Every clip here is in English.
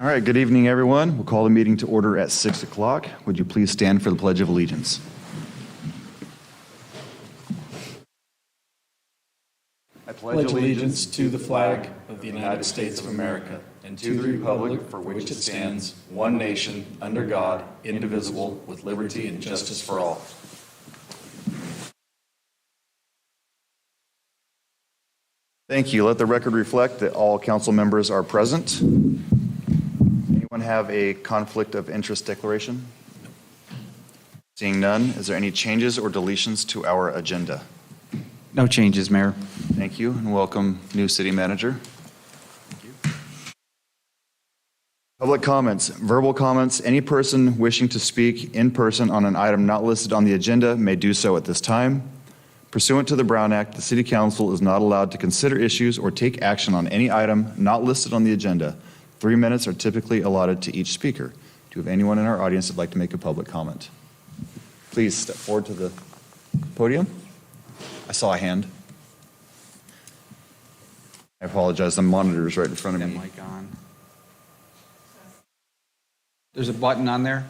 All right, good evening, everyone. We'll call the meeting to order at 6 o'clock. Would you please stand for the Pledge of Allegiance? I pledge allegiance to the flag of the United States of America and to the republic for which it stands, one nation, under God, indivisible, with liberty and justice for all. Thank you. Let the record reflect that all council members are present. Anyone have a conflict of interest declaration? Seeing none, is there any changes or deletions to our agenda? No changes, Mayor. Thank you, and welcome, new city manager. Thank you. Public comments, verbal comments. Any person wishing to speak in person on an item not listed on the agenda may do so at this time. Pursuant to the Brown Act, the City Council is not allowed to consider issues or take action on any item not listed on the agenda. 3 minutes are typically allotted to each speaker. Do you have anyone in our audience that'd like to make a public comment? Please step forward to the podium. I saw a hand. I apologize, the monitor is right in front of me. That mic on. There's a button on there.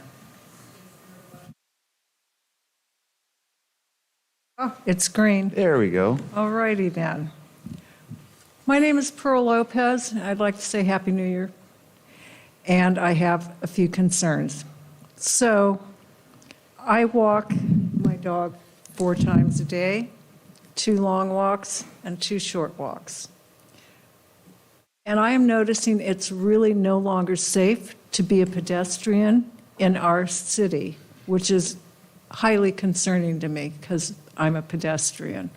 Oh, it's green. There we go. All righty then. My name is Pearl Lopez. I'd like to say Happy New Year. And I have a few concerns. So I walk my dog 4 times a day, 2 long walks and 2 short walks. And I am noticing it's really no longer safe to be a pedestrian in our city, which is highly concerning to me because I'm a pedestrian.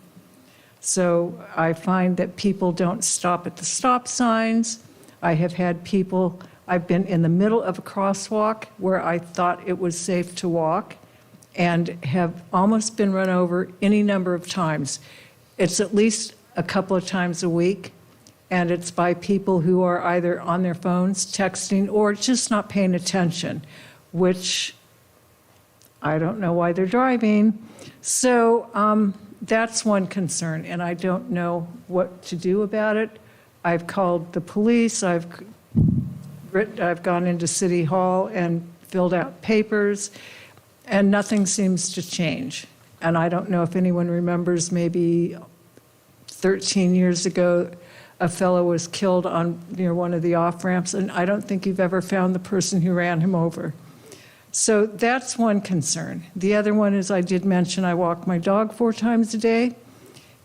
So I find that people don't stop at the stop signs. I have had people, I've been in the middle of a crosswalk where I thought it was safe to walk and have almost been run over any number of times. It's at least a couple of times a week, and it's by people who are either on their phones, texting, or just not paying attention, which I don't know why they're driving. So that's one concern, and I don't know what to do about it. I've called the police. I've gone into City Hall and filled out papers, and nothing seems to change. And I don't know if anyone remembers, maybe 13 years ago, a fellow was killed near one of the off-ramps, and I don't think you've ever found the person who ran him over. So that's one concern. The other one is I did mention I walk my dog 4 times a day,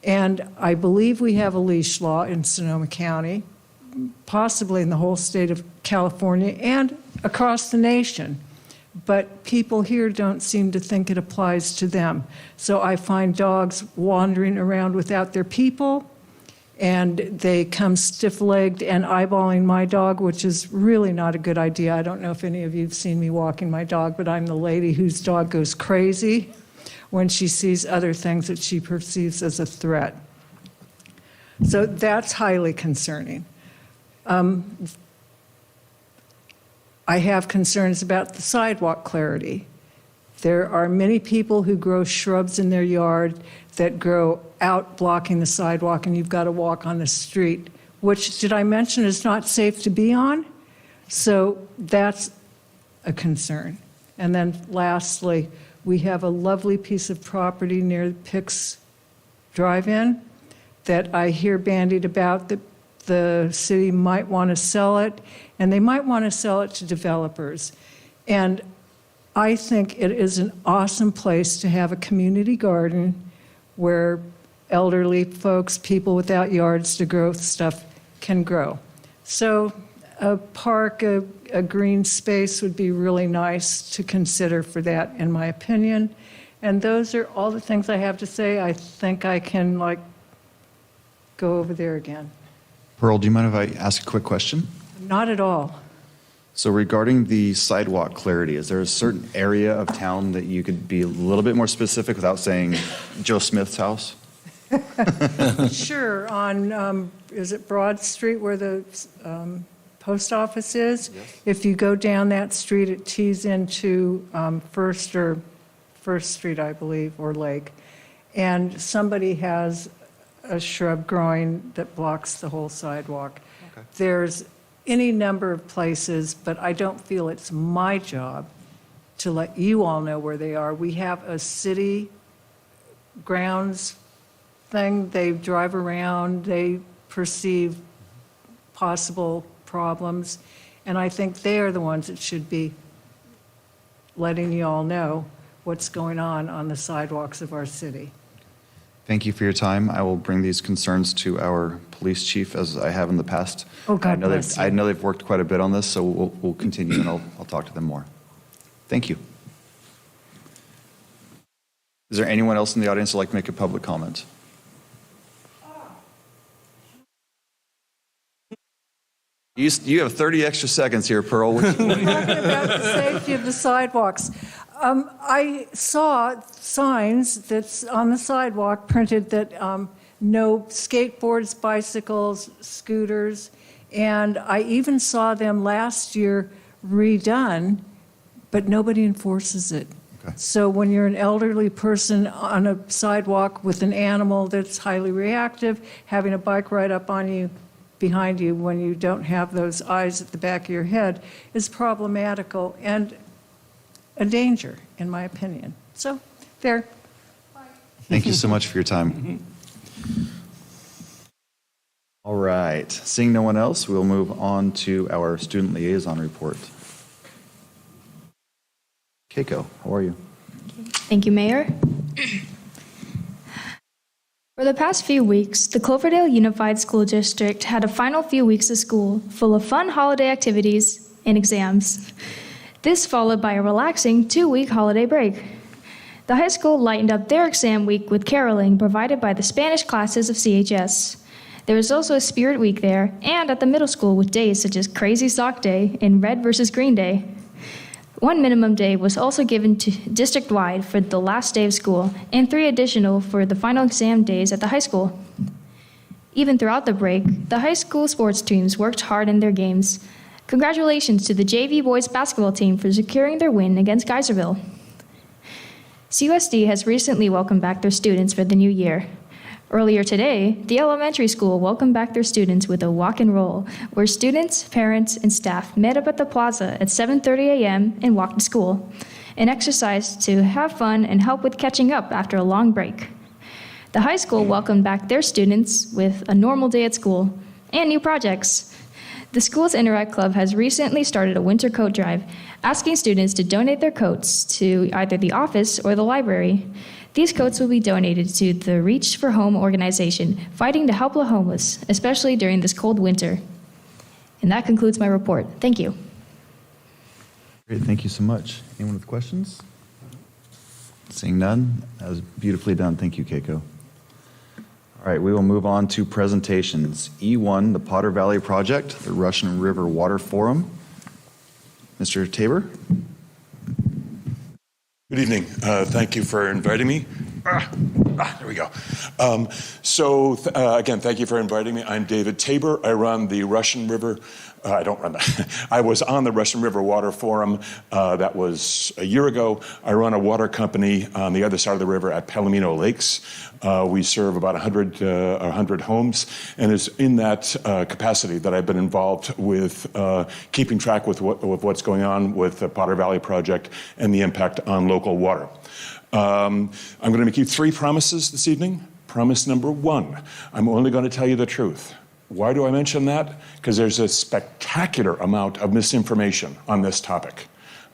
and I believe we have a leash law in Sonoma County, possibly in the whole state of California and across the nation. But people here don't seem to think it applies to them. So I find dogs wandering around without their people, and they come stiff-legged and eyeballing my dog, which is really not a good idea. I don't know if any of you have seen me walking my dog, but I'm the lady whose dog goes crazy when she sees other things that she perceives as a threat. So that's highly concerning. I have concerns about the sidewalk clarity. There are many people who grow shrubs in their yard that grow out blocking the sidewalk, and you've got to walk on the street, which, did I mention, is not safe to be on? So that's a concern. And then lastly, we have a lovely piece of property near Pick's Drive-In that I hear bandied about that the city might want to sell it, and they might want to sell it to developers. And I think it is an awesome place to have a community garden where elderly folks, people without yards to grow stuff, can grow. So a park, a green space would be really nice to consider for that, in my opinion. And those are all the things I have to say. I think I can go over there again. Pearl, do you mind if I ask a quick question? Not at all. So regarding the sidewalk clarity, is there a certain area of town that you could be a little bit more specific without saying Joe Smith's house? Sure, on, is it Broad Street where the post office is? Yes. If you go down that street, it tees into First Street, I believe, or Lake. And somebody has a shrub growing that blocks the whole sidewalk. Okay. There's any number of places, but I don't feel it's my job to let you all know where they are. We have a city grounds thing. They drive around, they perceive possible problems, and I think they are the ones that should be letting you all know what's going on the sidewalks of our city. Thank you for your time. I will bring these concerns to our police chief, as I have in the past. Oh, God bless you. I know they've worked quite a bit on this, so we'll continue, and I'll talk to them more. Thank you. Is there anyone else in the audience who'd like to make a public comment? You have 30 extra seconds here, Pearl. Talking about the safety of the sidewalks. I saw signs that's on the sidewalk printed that no skateboards, bicycles, scooters, and I even saw them last year redone, but nobody enforces it. Okay. So when you're an elderly person on a sidewalk with an animal that's highly reactive, having a bike ride up on you, behind you when you don't have those eyes at the back of your head is problematical and a danger, in my opinion. So, there. Thank you so much for your time. All right. Seeing no one else, we'll move on to our student liaison report. Keiko, how are you? Thank you, Mayor. For the past few weeks, the Cloverdale Unified School District had a final few weeks of school full of fun holiday activities and exams. This followed by a relaxing 2-week holiday break. The high school lightened up their exam week with caroling provided by the Spanish classes of CHS. There was also a Spirit Week there, and at the middle school with days such as Crazy Sock Day and Red versus Green Day. One minimum day was also given to district-wide for the last day of school, and 3 additional for the final exam days at the high school. Even throughout the break, the high school sports teams worked hard in their games. Congratulations to the JV boys basketball team for securing their win against Geyserville. CUSD has recently welcomed back their students for the new year. Earlier today, the elementary school welcomed back their students with a walk and roll, where students, parents, and staff met up at the plaza at 7:30 a.m. and walked to school, an exercise to have fun and help with catching up after a long break. The high school welcomed back their students with a normal day at school and new projects. The school's Interact Club has recently started a winter coat drive, asking students to donate their coats to either the office or the library. These coats will be donated to the Reach for Home organization, fighting to help the homeless, especially during this cold winter. And that concludes my report. Thank you. Great, thank you so much. Anyone with questions? Seeing none, that was beautifully done. Thank you, Keiko. All right, we will move on to presentations. E1, the Potter Valley Project, the Russian River Water Forum. Mr. Tabor? Good evening. Thank you for inviting me. There we go. Again, thank you for inviting me. I'm David Tabor. I run the Russian River. I don't run that. I was on the Russian River Water Forum. That was a year ago. I run a water company on the other side of the river at Palomino Lakes. We serve about 100 homes, and it's in that capacity that I've been involved with keeping track with what's going on with the Potter Valley Project and the impact on local water. I'm going to make you 3 promises this evening. Promise number 1, I'm only going to tell you the truth. Why do I mention that? Because there's a spectacular amount of misinformation on this topic.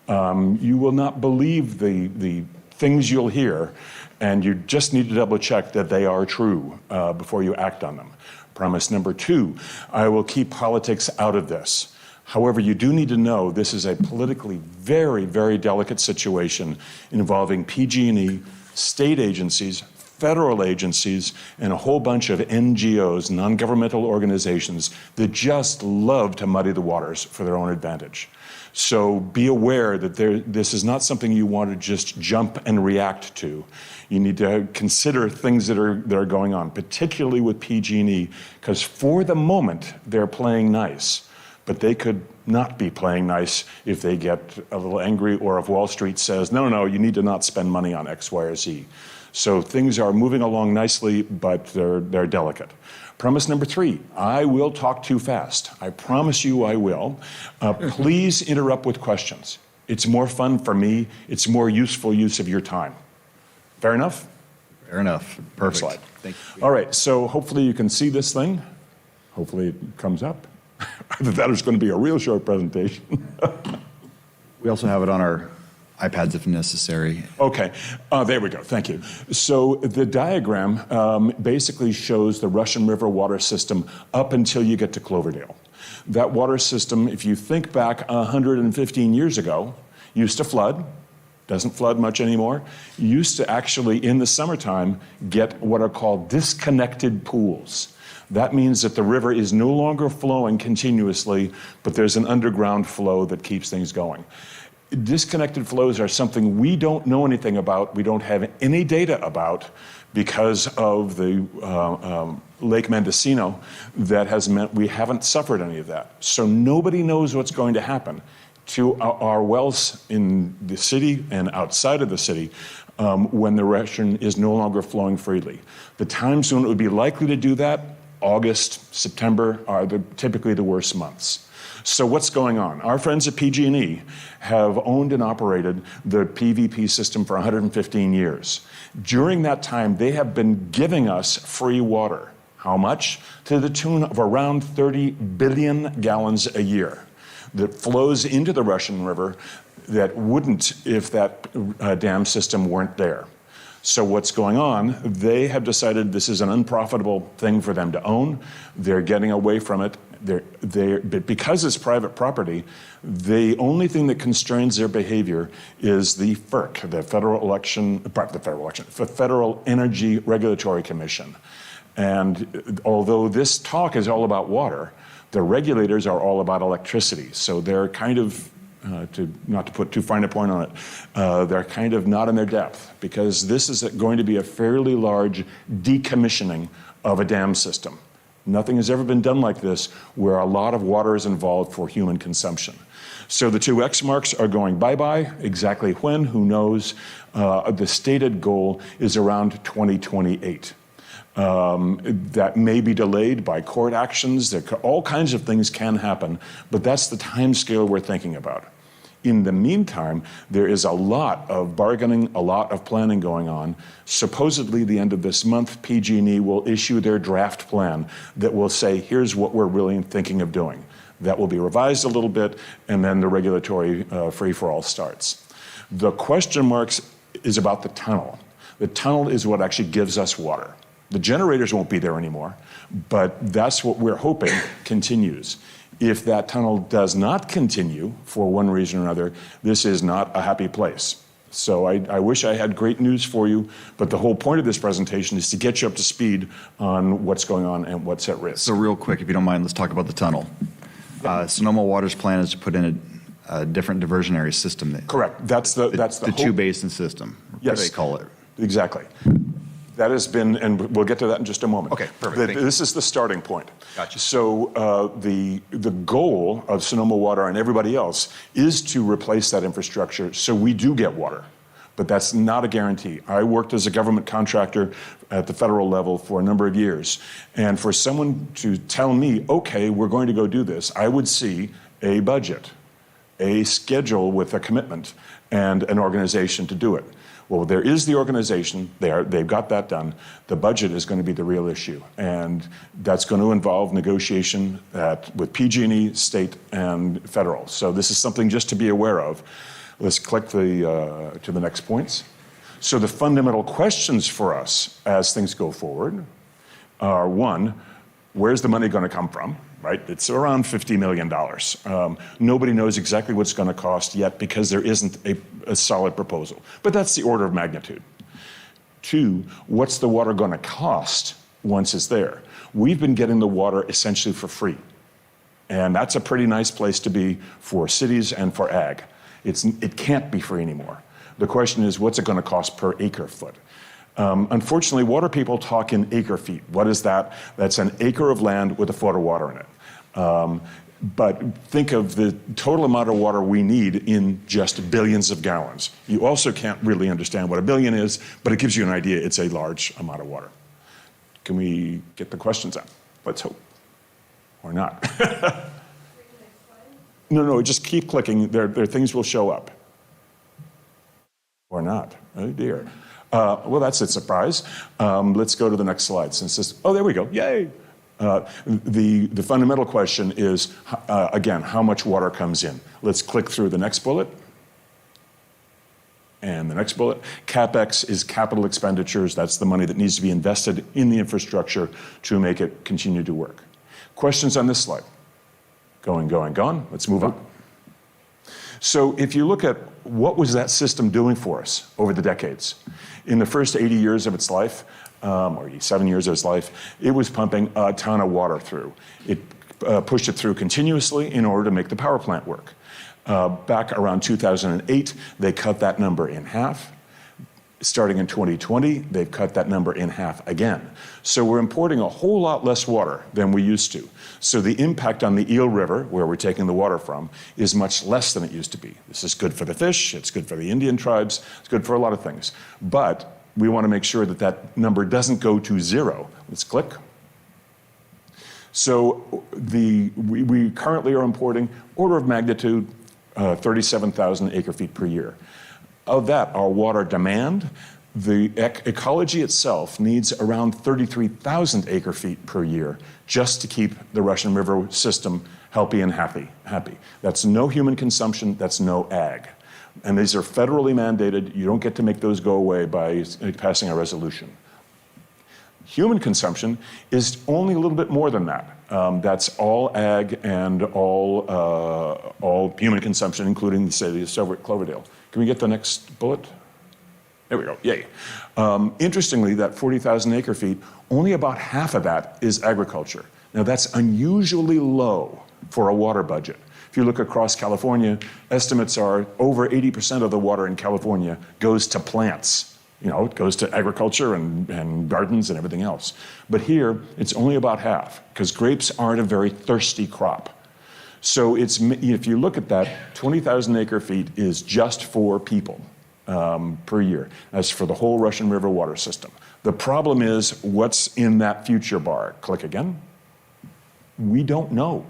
You will not believe the things you'll hear, and you just need to double check that they are true before you act on them. Promise number 2, I will keep politics out of this. However, you do need to know this is a politically very, very delicate situation involving PG&E, state agencies, federal agencies, and a whole bunch of NGOs, non-governmental organizations, that just love to muddy the waters for their own advantage. So be aware that this is not something you want to just jump and react to. You need to consider things that are going on, particularly with PG&E, because for the moment, they're playing nice. but they could not be playing nice if they get a little angry or if Wall Street says, no, you need to not spend money on X, Y, or Z. So things are moving along nicely, but they're delicate. Premise number 3, I will talk too fast. I promise you I will. Please interrupt with questions. It's more fun for me. It's more useful use of your time. Fair enough? Fair enough. Perfect. Slide. Thank you. All right, so hopefully you can see this thing. Hopefully it comes up. Either that or it's going to be a real short presentation. We also have it on our iPads if necessary. Okay, there we go, thank you. So the diagram basically shows the Russian River water system up until you get to Cloverdale. That water system, if you think back 115 years ago, used to flood. Doesn't flood much anymore. Used to actually, in the summertime, get what are called disconnected pools. That means that the river is no longer flowing continuously, but there's an underground flow that keeps things going. Disconnected flows are something we don't know anything about, we don't have any data about because of the Lake Mendocino. That has meant we haven't suffered any of that. So nobody knows what's going to happen to our wells in the city and outside of the city when the Russian is no longer flowing freely. The times when it would be likely to do that, August, September, are typically the worst months. So what's going on? Our friends at PG&E have owned and operated the PVP system for 115 years. During that time, they have been giving us free water. How much? To the tune of around 30 billion gallons a year that flows into the Russian River that wouldn't if that dam system weren't there. So what's going on? They have decided this is an unprofitable thing for them to own. They're getting away from it. But because it's private property, the only thing that constrains their behavior is the FERC, the Federal Energy Regulatory Commission. And although this talk is all about water, the regulators are all about electricity. So they're kind of, not to put too fine a point on it, they're kind of not in their depth because this is going to be a fairly large decommissioning of a dam system. Nothing has ever been done like this where a lot of water is involved for human consumption. So the 2 X marks are going bye-bye. Exactly when, who knows? The stated goal is around 2028. That may be delayed by court actions. All kinds of things can happen, but that's the time scale we're thinking about. In the meantime, there is a lot of bargaining, a lot of planning going on. Supposedly, the end of this month, PG&E will issue their draft plan that will say, here's what we're really thinking of doing. That will be revised a little bit, and then the regulatory free-for-all starts. The question marks is about the tunnel. The tunnel is what actually gives us water. The generators won't be there anymore, but that's what we're hoping continues. If that tunnel does not continue for one reason or another, this is not a happy place. So I wish I had great news for you, but the whole point of this presentation is to get you up to speed on what's going on and what's at risk. So real quick, if you don't mind, let's talk about the tunnel. Sonoma Water's plan is to put in a different diversionary system. Correct. That's the the two-basin system. Yes. What do they call it? Exactly. That has been, and we'll get to that in just a moment. Okay, perfect. Thank you. This is the starting point. Gotcha. So the goal of Sonoma Water and everybody else is to replace that infrastructure so we do get water. But that's not a guarantee. I worked as a government contractor at the federal level for a number of years. And for someone to tell me, okay, we're going to go do this, I would see a budget, a schedule with a commitment, and an organization to do it. Well, there is the organization there. They've got that done. The budget is going to be the real issue. And that's going to involve negotiation with PG&E, state, and federal. So this is something just to be aware of. Let's click to the next points. So the fundamental questions for us as things go forward are, one, where's the money going to come from? Right? It's around $50 million. Nobody knows exactly what's going to cost yet because there isn't a solid proposal. But that's the order of magnitude. Two, what's the water going to cost once it's there? We've been getting the water essentially for free. And that's a pretty nice place to be for cities and for ag. It can't be free anymore. The question is, what's it going to cost per acre foot? Unfortunately, water people talk in acre feet. What is that? That's an acre of land with a foot of water in it. But think of the total amount of water we need in just billions of gallons. You also can't really understand what a billion is, but it gives you an idea it's a large amount of water. Can we get the questions out? Let's hope. Or not. No, just keep clicking. There things will show up. Or not. Oh, dear. Well, that's a surprise. Let's go to the next slide. Since this, oh, there we go. Yay. The fundamental question is, again, how much water comes in? Let's click through the next bullet. And the next bullet. CapEx is capital expenditures. That's the money that needs to be invested in the infrastructure to make it continue to work. Questions on this slide? Going. Let's move on. So if you look at what was that system doing for us over the decades, in the first 80 years of its life, or 7 years of its life, it was pumping a ton of water through. It pushed it through continuously in order to make the power plant work. Back around 2008, they cut that number in half. Starting in 2020, they've cut that number in half again. So we're importing a whole lot less water than we used to. So the impact on the Eel River, where we're taking the water from, is much less than it used to be. This is good for the fish, it's good for the Indian tribes, it's good for a lot of things. But we want to make sure that that number doesn't go to zero. Let's click. So we currently are importing order of magnitude 37,000 acre-feet per year. Of that, our water demand, the ecology itself needs around 33,000 acre-feet per year just to keep the Russian River system healthy and happy. That's no human consumption, that's no ag. And these are federally mandated. You don't get to make those go away by passing a resolution. Human consumption is only a little bit more than that. That's all ag and all human consumption, including, say, the Soviet Cloverdale. Can we get the next bullet? There we go, yay. Interestingly, that 40,000 acre feet, only about half of that is agriculture. Now that's unusually low for a water budget. If you look across California, estimates are over 80% of the water in California goes to plants. You know, it goes to agriculture and gardens and everything else. But here, it's only about half, because grapes aren't a very thirsty crop. So if you look at that, 20,000 acre feet is just for people per year. That's for the whole Russian River water system. The problem is, what's in that future bar? Click again. We don't know.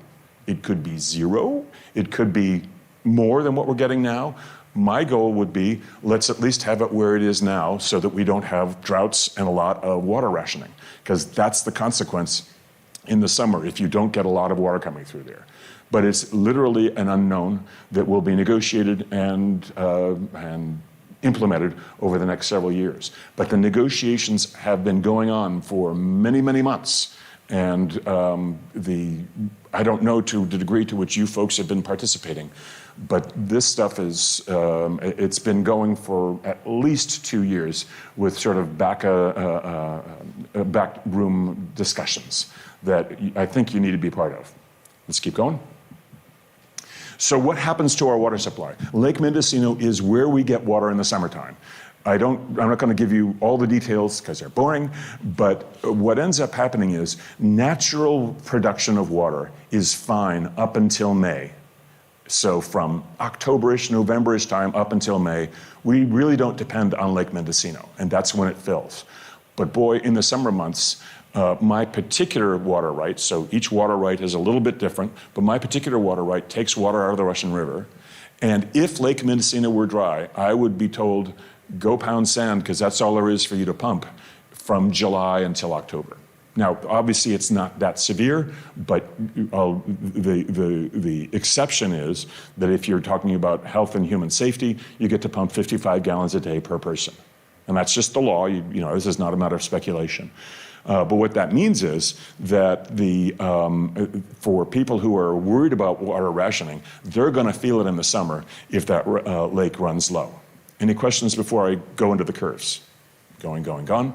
It could be zero. It could be more than what we're getting now. My goal would be, let's at least have it where it is now so that we don't have droughts and a lot of water rationing, because that's the consequence in the summer if you don't get a lot of water coming through there. But it's literally an unknown that will be negotiated and implemented over the next several years. But the negotiations have been going on for many, many months. And I don't know to the degree to which you folks have been participating, but this stuff is, it's been going for at least 2 years with sort of backroom discussions that I think you need to be part of. Let's keep going. So what happens to our water supply? Lake Mendocino is where we get water in the summertime. I'm not going to give you all the details because they're boring, but what ends up happening is natural production of water is fine up until May. So from October-ish, November-ish time up until May, we really don't depend on Lake Mendocino, and that's when it fills. But boy, in the summer months, my particular water right, so each water right is a little bit different, but my particular water right takes water out of the Russian River. And if Lake Mendocino were dry, I would be told, go pound sand, because that's all there is for you to pump from July until October. Now, obviously, it's not that severe, but the exception is that if you're talking about health and human safety, you get to pump 55 gallons a day per person. And that's just the law. You know, this is not a matter of speculation. But what that means is that for people who are worried about water rationing, they're going to feel it in the summer if that lake runs low. Any questions before I go into the curves? Going.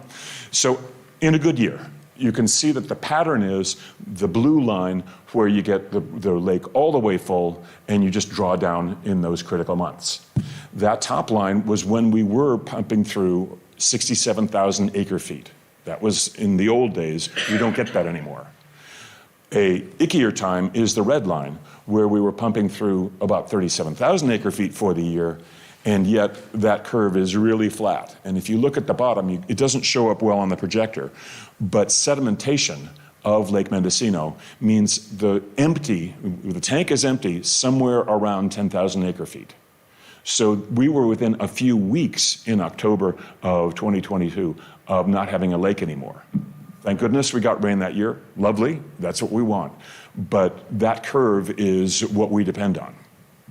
So in a good year, you can see that the pattern is the blue line where you get the lake all the way full and you just draw down in those critical months. That top line was when we were pumping through 67,000 acre feet. That was in the old days. We don't get that anymore. A ickier time is the red line, where we were pumping through about 37,000 acre feet for the year, and yet that curve is really flat. And if you look at the bottom, it doesn't show up well on the projector, but sedimentation of Lake Mendocino means the tank is empty somewhere around 10,000 acre feet. So we were within a few weeks in October of 2022 of not having a lake anymore. Thank goodness we got rain that year. Lovely, that's what we want. But that curve is what we depend on.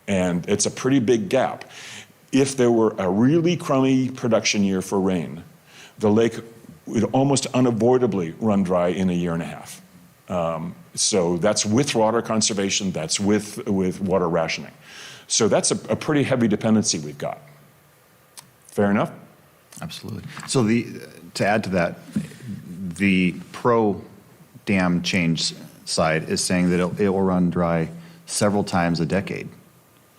And it's a pretty big gap. If there were a really crummy production year for rain, the lake would almost unavoidably run dry in a year and a half. So that's with water conservation, that's with water rationing. So that's a pretty heavy dependency we've got. Fair enough? Absolutely. So to add to that, the pro dam change side is saying that it will run dry several times a decade.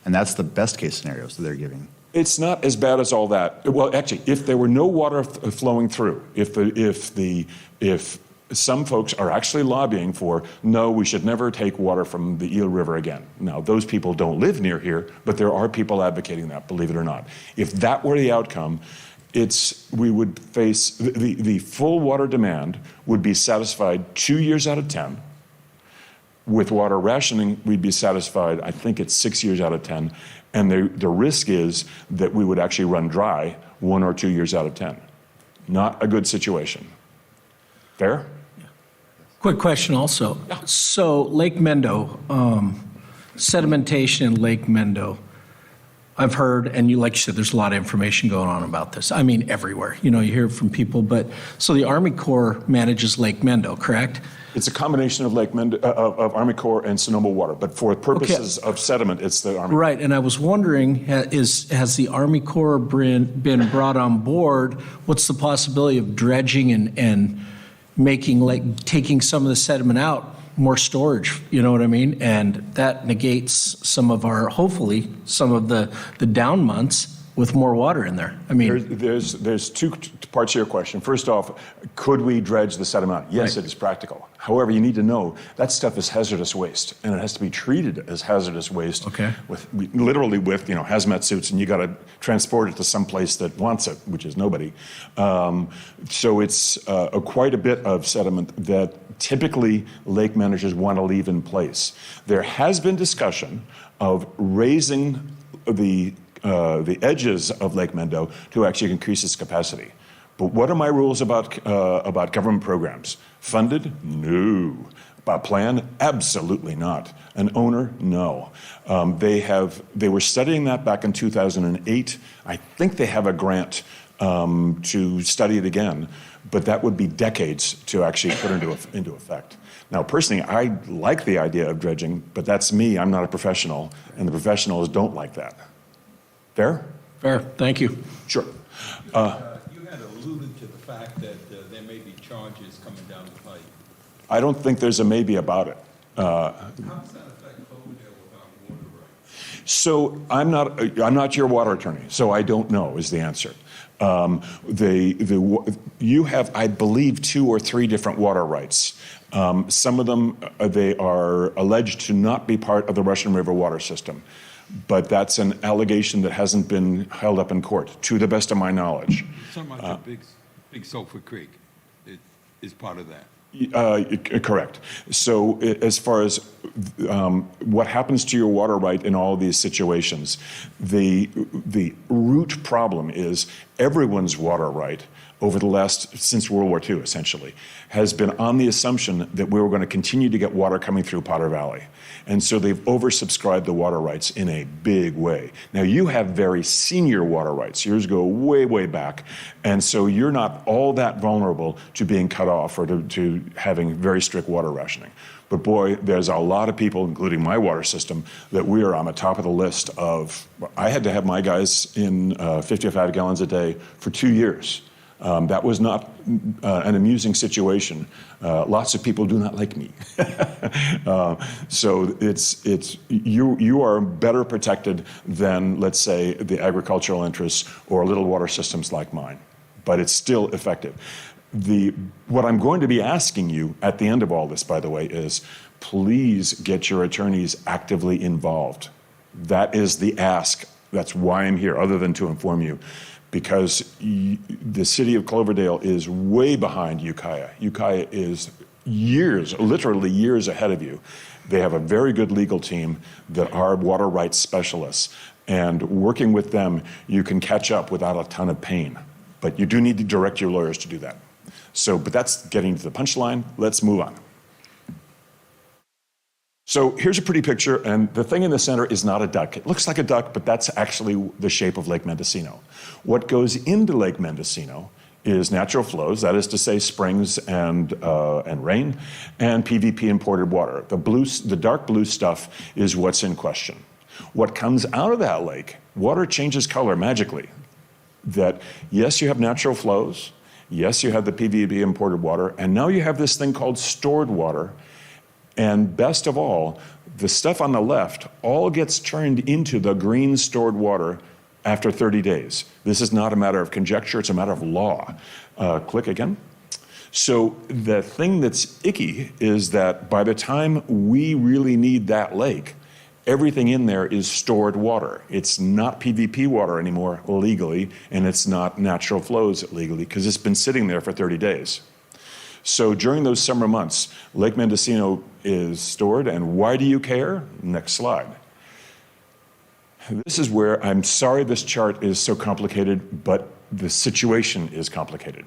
And that's the best case scenarios that they're giving. It's not as bad as all that. Well, actually, if there were no water flowing through, if some folks are actually lobbying for, no, we should never take water from the Eel River again. Now, those people don't live near here, but there are people advocating that, believe it or not. If that were the outcome, we would face, the full water demand would be satisfied 2 years out of 10. With water rationing, we'd be satisfied, I think it's 6 years out of 10. And the risk is that we would actually run dry 1 or 2 years out of 10. Not a good situation. Fair? Quick question also. So Lake Mendo, sedimentation in Lake Mendo, I've heard, and like you said, there's a lot of information going on about this. I mean, everywhere. You hear from people. But so the Army Corps manages Lake Mendo, correct? It's a combination of of Army Corps and Sonoma Water, but for purposes of sediment, it's the Army Corps. Right, and I was wondering, has the Army Corps been brought on board? What's the possibility of dredging and making, taking some of the sediment out, more storage, you know what I mean? And that negates hopefully, some of the down months with more water in there. I mean, there's two parts to your question. First off, could we dredge the sediment? Yes, right. It is practical. However, you need to know that stuff is hazardous waste, and it has to be treated as hazardous waste. Okay. Literally with hazmat suits, and you got to transport it to some place that wants it, which is nobody. So it's quite a bit of sediment that typically lake managers want to leave in place. There has been discussion of raising the edges of Lake Mendo to actually increase its capacity. But what are my rules about government programs? Funded? No. About plan? Absolutely not. An owner? No. They were studying that back in 2008. I think they have a grant to study it again, but that would be decades to actually put into effect. Now, personally, I like the idea of dredging, but that's me. I'm not a professional, and the professionals don't like that. Fair? fair, thank you. Sure. You had alluded to the fact that there may be charges coming down the pipe. I don't think there's a maybe about it. How does that affect Cloverdale without water rights? So I'm not your water attorney, so I don't know is the answer. You have, I believe, 2 or 3 different water rights. Some of them, they are alleged to not be part of the Russian River water system, but that's an allegation that hasn't been held up in court, to the best of my knowledge. Something like the Big Sulphur Creek is part of that. Correct. So as far as what happens to your water right in all of these situations, the root problem is everyone's water right over the since World War II, essentially, has been on the assumption that we were going to continue to get water coming through Potter Valley. And so they've oversubscribed the water rights in a big way. Now, you have very senior water rights. Yours go way, way back. And so you're not all that vulnerable to being cut off or to having very strict water rationing. But boy, there's a lot of people, including my water system, that we are on the top of the list of. I had to have my guys in 55 gallons a day for 2 years. That was not an amusing situation. Lots of people do not like me. So you are better protected than, let's say, the agricultural interests or little water systems like mine. But it's still effective. What I'm going to be asking you at the end of all this, by the way, is please get your attorneys actively involved. That is the ask. That's why I'm here, other than to inform you, because the city of Cloverdale is way behind Ukiah. Ukiah is years, literally years ahead of you. They have a very good legal team that are water rights specialists, and working with them, you can catch up without a ton of pain. But you do need to direct your lawyers to do that. But that's getting to the punchline. Let's move on. So here's a pretty picture, and the thing in the center is not a duck. It looks like a duck, but that's actually the shape of Lake Mendocino. What goes into Lake Mendocino is natural flows, that is to say springs and rain, and PVP imported water. The dark blue stuff is what's in question. What comes out of that lake, water changes color magically. That yes, you have natural flows, yes, you have the PVP imported water, and now you have this thing called stored water. And best of all, the stuff on the left all gets turned into the green stored water after 30 days. This is not a matter of conjecture, it's a matter of law. Click again. So the thing that's icky is that by the time we really need that lake, everything in there is stored water. It's not PVP water anymore legally, and it's not natural flows legally, because it's been sitting there for 30 days. So during those summer months, Lake Mendocino is stored, and why do you care? Next slide. This is where, I'm sorry this chart is so complicated, but the situation is complicated.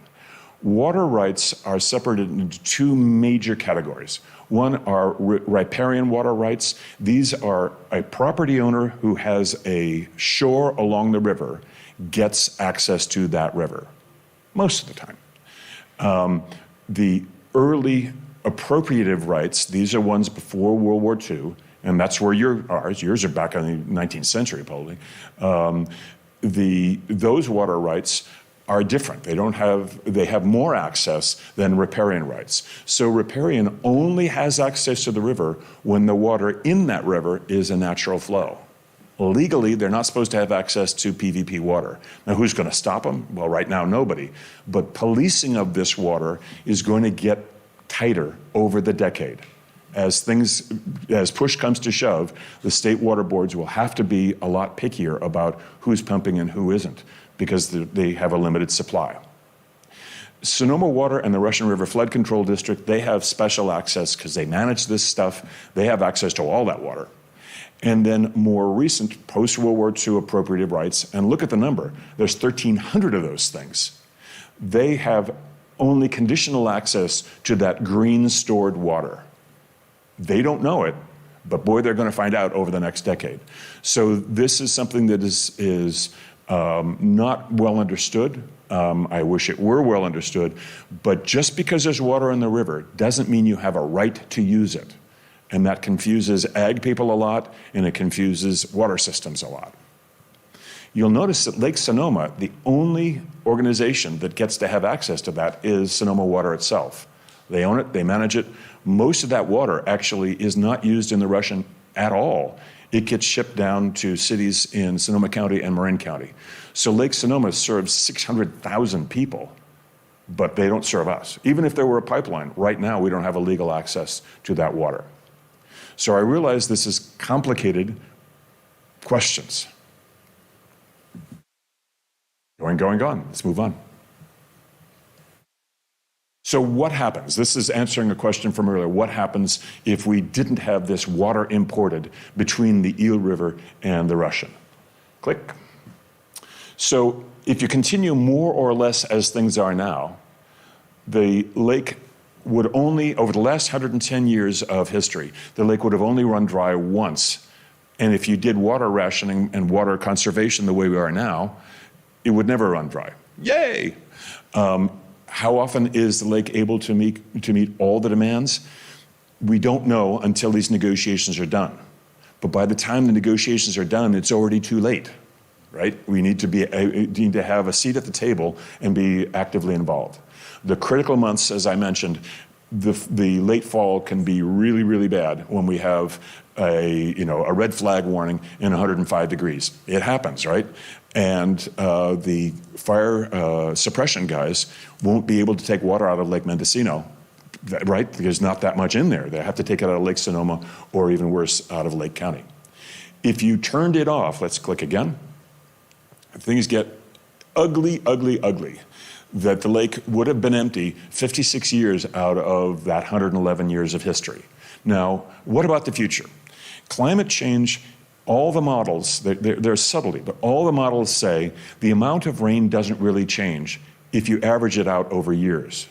Water rights are separated into two major categories. One are riparian water rights. These are a property owner who has a shore along the river gets access to that river, most of the time. The early appropriative rights, these are ones before World War II, and that's where yours are back in the 19th century probably. Those water rights are different. They have more access than riparian rights. So riparian only has access to the river when the water in that river is a natural flow. Legally, they're not supposed to have access to PVP water. Now, who's going to stop them? Well, right now, nobody. But policing of this water is going to get tighter over the decade. As push comes to shove, the state water boards will have to be a lot pickier about who's pumping and who isn't, because they have a limited supply. Sonoma Water and the Russian River Flood Control District, they have special access because they manage this stuff. They have access to all that water. And then more recent post-World War II appropriative rights, and look at the number, there's 1,300 of those things. They have only conditional access to that green stored water. They don't know it, but boy, they're going to find out over the next decade. So this is something that is not well understood. I wish it were well understood, but just because there's water in the river doesn't mean you have a right to use it. And that confuses ag people a lot, and it confuses water systems a lot. You'll notice that Lake Sonoma, the only organization that gets to have access to that is Sonoma Water itself. They own it, they manage it. Most of that water actually is not used in the Russian at all. It gets shipped down to cities in Sonoma County and Marin County. So Lake Sonoma serves 600,000 people, but they don't serve us. Even if there were a pipeline, right now we don't have a legal access to that water. So I realize this is complicated questions. Going. Let's move on. So what happens? This is answering a question from earlier. What happens if we didn't have this water imported between the Eel River and the Russian? Click. So if you continue more or less as things are now, the lake would only, over the last 110 years of history, the lake would have only run dry once. And if you did water rationing and water conservation the way we are now, it would never run dry. Yay! How often is the lake able to meet all the demands? We don't know until these negotiations are done. But by the time the negotiations are done, it's already too late, right? We need to have a seat at the table and be actively involved. The critical months, as I mentioned, the late fall can be really, really bad when we have a red flag warning in 105 degrees. It happens, right? And the fire suppression guys won't be able to take water out of Lake Mendocino, right? There's not that much in there. They have to take it out of Lake Sonoma, or even worse, out of Lake County. If you turned it off, let's click again, things get ugly, ugly, ugly. That the lake would have been empty 56 years out of that 111 years of history. Now, what about the future? Climate change, all the models, there's subtlety, but all the models say the amount of rain doesn't really change if you average it out over years.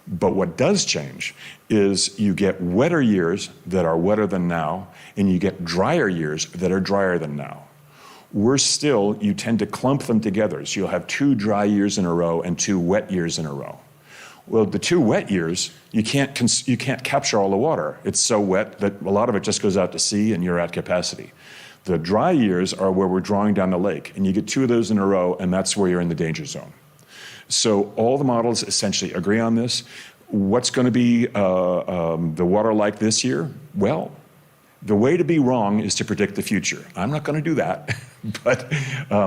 But what does change is you get wetter years that are wetter than now, and you get drier years that are drier than now. Worse still, you tend to clump them together. So you'll have 2 dry years in a row and 2 wet years in a row. Well, the 2 wet years, you can't capture all the water. It's so wet that a lot of it just goes out to sea and you're at capacity. The dry years are where we're drawing down the lake, and you get 2 of those in a row, and that's where you're in the danger zone. So all the models essentially agree on this. What's going to be the water like this year? Well, the way to be wrong is to predict the future. I'm not going to do that, but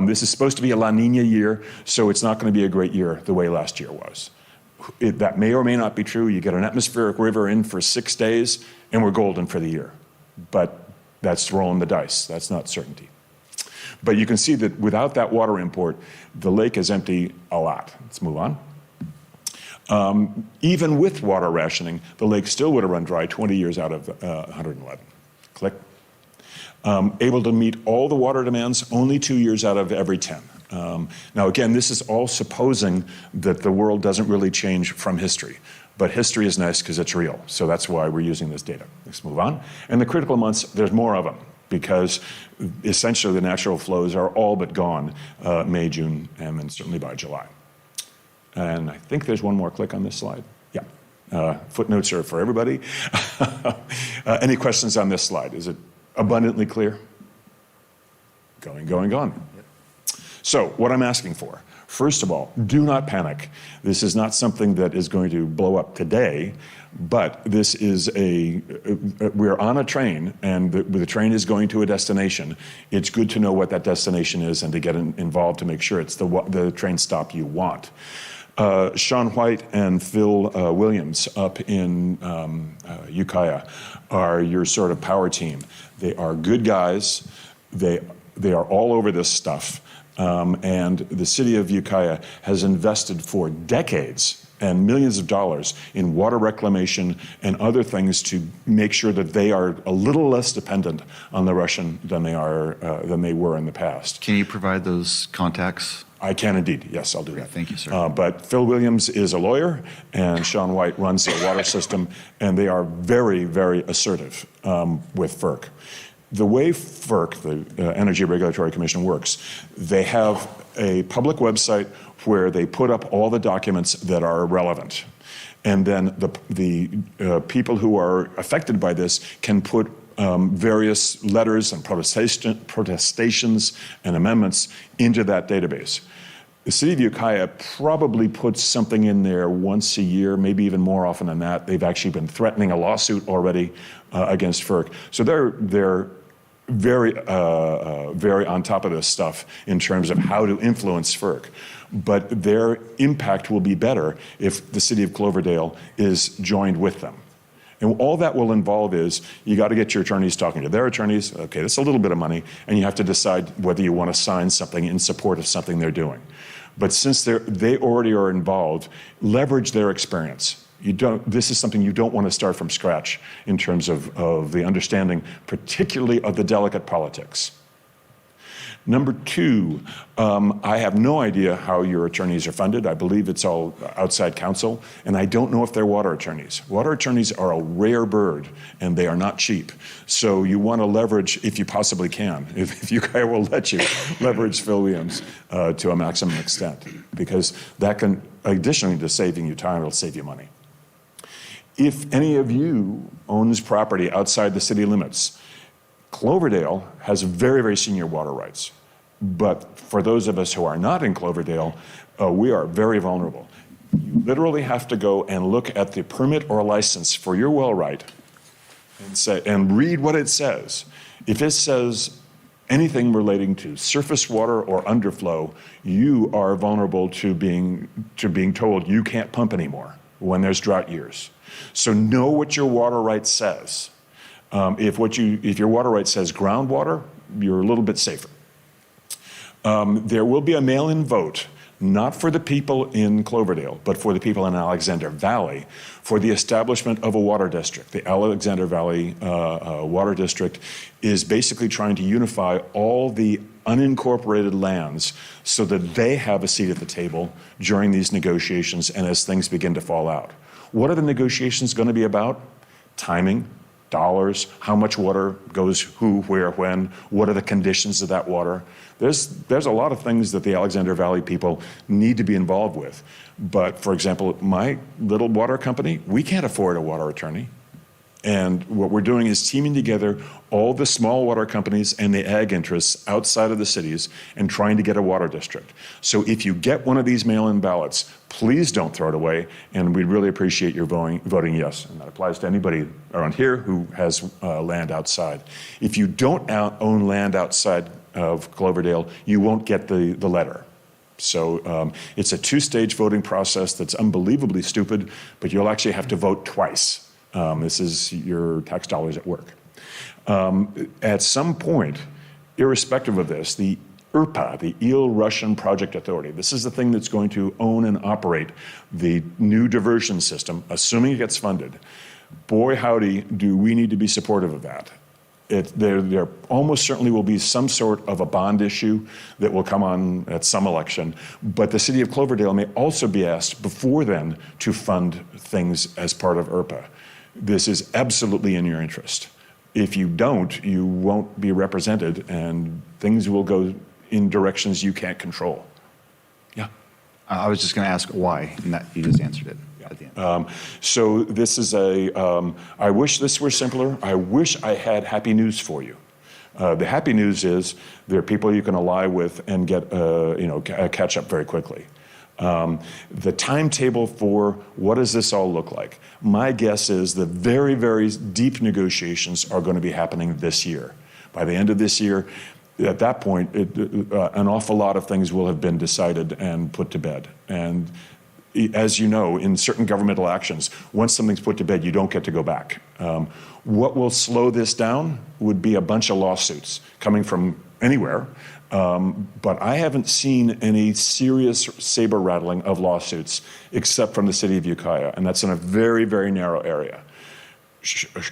this is supposed to be a La Nina year, so it's not going to be a great year the way last year was. That may or may not be true. You get an atmospheric river in for 6 days, and we're golden for the year. But that's rolling the dice. That's not certainty. But you can see that without that water import, the lake is empty a lot. Let's move on. Even with water rationing, the lake still would have run dry 20 years out of 111. Click. Able to meet all the water demands only 2 years out of every 10. Now, again, this is all supposing that the world doesn't really change from history. But history is nice because it's real. So that's why we're using this data. Let's move on. And the critical months, there's more of them, because essentially the natural flows are all but gone May, June, and then certainly by July. And I think there's one more click on this slide. Yeah. Footnotes are for everybody. Any questions on this slide? Is it abundantly clear? Going. So what I'm asking for, first of all, do not panic. This is not something that is going to blow up today, but this is we're on a train, and the train is going to a destination. It's good to know what that destination is and to get involved to make sure it's the train stop you want. Sean White and Phil Williams up in Ukiah are your sort of power team. They are good guys. They are all over this stuff. And the city of Ukiah has invested for decades and millions of dollars in water reclamation and other things to make sure that they are a little less dependent on the Russian than they were in the past. Can you provide those contacts? I can indeed. Yes, I'll do that. Thank you, sir. But Phil Williams is a lawyer, and Sean White runs the water system, and they are very, very assertive with FERC. The way FERC, the Energy Regulatory Commission, works, they have a public website where they put up all the documents that are relevant. And then the people who are affected by this can put various letters and protestations and amendments into that database. The city of Ukiah probably puts something in there once a year, maybe even more often than that. They've actually been threatening a lawsuit already against FERC. So they're very, very on top of this stuff in terms of how to influence FERC. But their impact will be better if the city of Cloverdale is joined with them. And all that will involve is you got to get your attorneys talking to their attorneys. Okay, that's a little bit of money, and you have to decide whether you want to sign something in support of something they're doing. But since they already are involved, leverage their experience. This is something you don't want to start from scratch in terms of the understanding, particularly of the delicate politics. Number 2, I have no idea how your attorneys are funded. I believe it's all outside counsel, and I don't know if they're water attorneys. Water attorneys are a rare bird, and they are not cheap. So you want to leverage, if you possibly can, if you guys will let you, leverage Phil Williams to a maximum extent, because that can, additionally to saving you time, it'll save you money. If any of you owns property outside the city limits, Cloverdale has very, very senior water rights. But for those of us who are not in Cloverdale, we are very vulnerable. You literally have to go and look at the permit or license for your well right and read what it says. If it says anything relating to surface water or underflow, you are vulnerable to being told you can't pump anymore when there's drought years. So know what your water right says. If your water right says groundwater, you're a little bit safer. There will be a mail-in vote, not for the people in Cloverdale, but for the people in Alexander Valley, for the establishment of a water district. The Alexander Valley Water District is basically trying to unify all the unincorporated lands so that they have a seat at the table during these negotiations and as things begin to fall out. What are the negotiations going to be about? Timing, dollars, how much water goes who, where, when, what are the conditions of that water? There's a lot of things that the Alexander Valley people need to be involved with. But for example, my little water company, we can't afford a water attorney. And what we're doing is teaming together all the small water companies and the ag interests outside of the cities and trying to get a water district. So if you get one of these mail-in ballots, please don't throw it away, and we'd really appreciate your voting yes. And that applies to anybody around here who has land outside. If you don't own land outside of Cloverdale, you won't get the letter. So it's a two-stage voting process that's unbelievably stupid, but you'll actually have to vote twice. This is your tax dollars at work. At some point, irrespective of this, the IRPA, the Eel Russian Project Authority, this is the thing that's going to own and operate the new diversion system, assuming it gets funded. Boy, howdy, do we need to be supportive of that. There almost certainly will be some sort of a bond issue that will come on at some election, but the city of Cloverdale may also be asked before then to fund things as part of IRPA. This is absolutely in your interest. If you don't, you won't be represented and things will go in directions you can't control. Yeah. I was just going to ask why, and you just answered it at the end. So this is I wish this were simpler. I wish I had happy news for you. The happy news is there are people you can ally with and get, catch up very quickly. The timetable for what does this all look like? My guess is the very, very deep negotiations are going to be happening this year. By the end of this year, at that point, an awful lot of things will have been decided and put to bed. And as you know, in certain governmental actions, once something's put to bed, you don't get to go back. What will slow this down would be a bunch of lawsuits coming from anywhere. But I haven't seen any serious saber rattling of lawsuits except from the city of Ukiah, and that's in a very, very narrow area.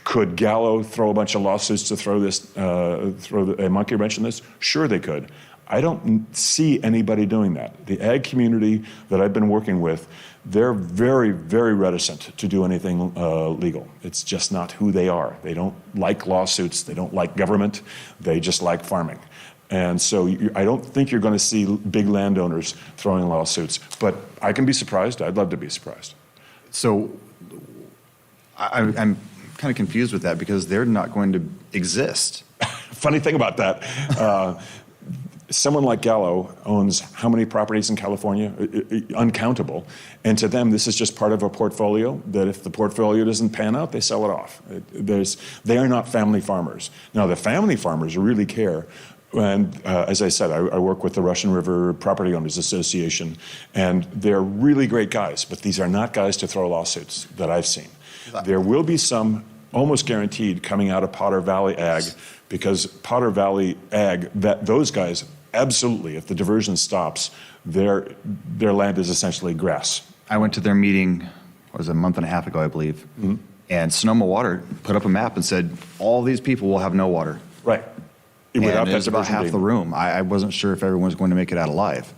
Could Gallo throw a bunch of lawsuits to throw a monkey wrench in this? Sure they could. I don't see anybody doing that. The ag community that I've been working with, they're very, very reticent to do anything legal. It's just not who they are. They don't like lawsuits. They don't like government. They just like farming. And so I don't think you're going to see big landowners throwing lawsuits, but I can be surprised. I'd love to be surprised. So I'm kind of confused with that because they're not going to exist. Funny thing about that, someone like Gallo owns how many properties in California? Uncountable. And to them, this is just part of a portfolio that if the portfolio doesn't pan out, they sell it off. They are not family farmers. Now, the family farmers really care. And as I said, I work with the Russian River Property Owners Association, and they're really great guys, but these are not guys to throw lawsuits that I've seen. There will be some, almost guaranteed, coming out of Potter Valley Ag, because Potter Valley Ag, those guys, absolutely, if the diversion stops, their land is essentially grass. I went to their meeting, it was a month and a half ago, I believe, and Sonoma Water put up a map and said, all these people will have no water. Right. And it was about half the room. I wasn't sure if everyone was going to make it out alive.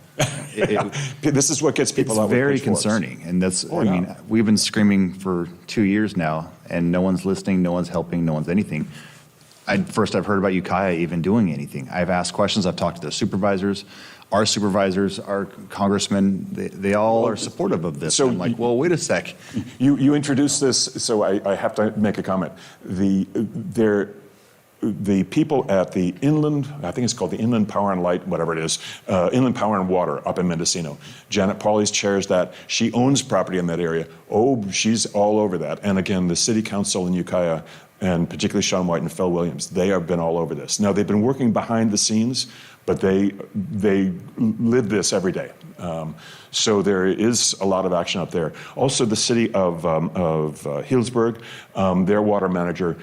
This is what gets people out. It's very concerning, and that's. I mean, we've been screaming for 2 years now, and no one's listening, no one's helping, no one's anything. First, I've heard about Ukiah even doing anything. I've asked questions. I've talked to the supervisors, our congressmen. They all are supportive of this. So I'm like, well, wait a sec. You introduced this, so I have to make a comment. The people at the Inland, I think it's called the Inland Power and Light, whatever it is, Inland Power and Water up in Mendocino. Janet Pauly's chairs that. She owns property in that area. Oh, she's all over that. And again, the city council in Ukiah and particularly Sean White and Phil Williams. They have been all over this. Now, they've been working behind the scenes, but they live this every day. So there is a lot of action up there. Also, the city of Healdsburg, their water manager,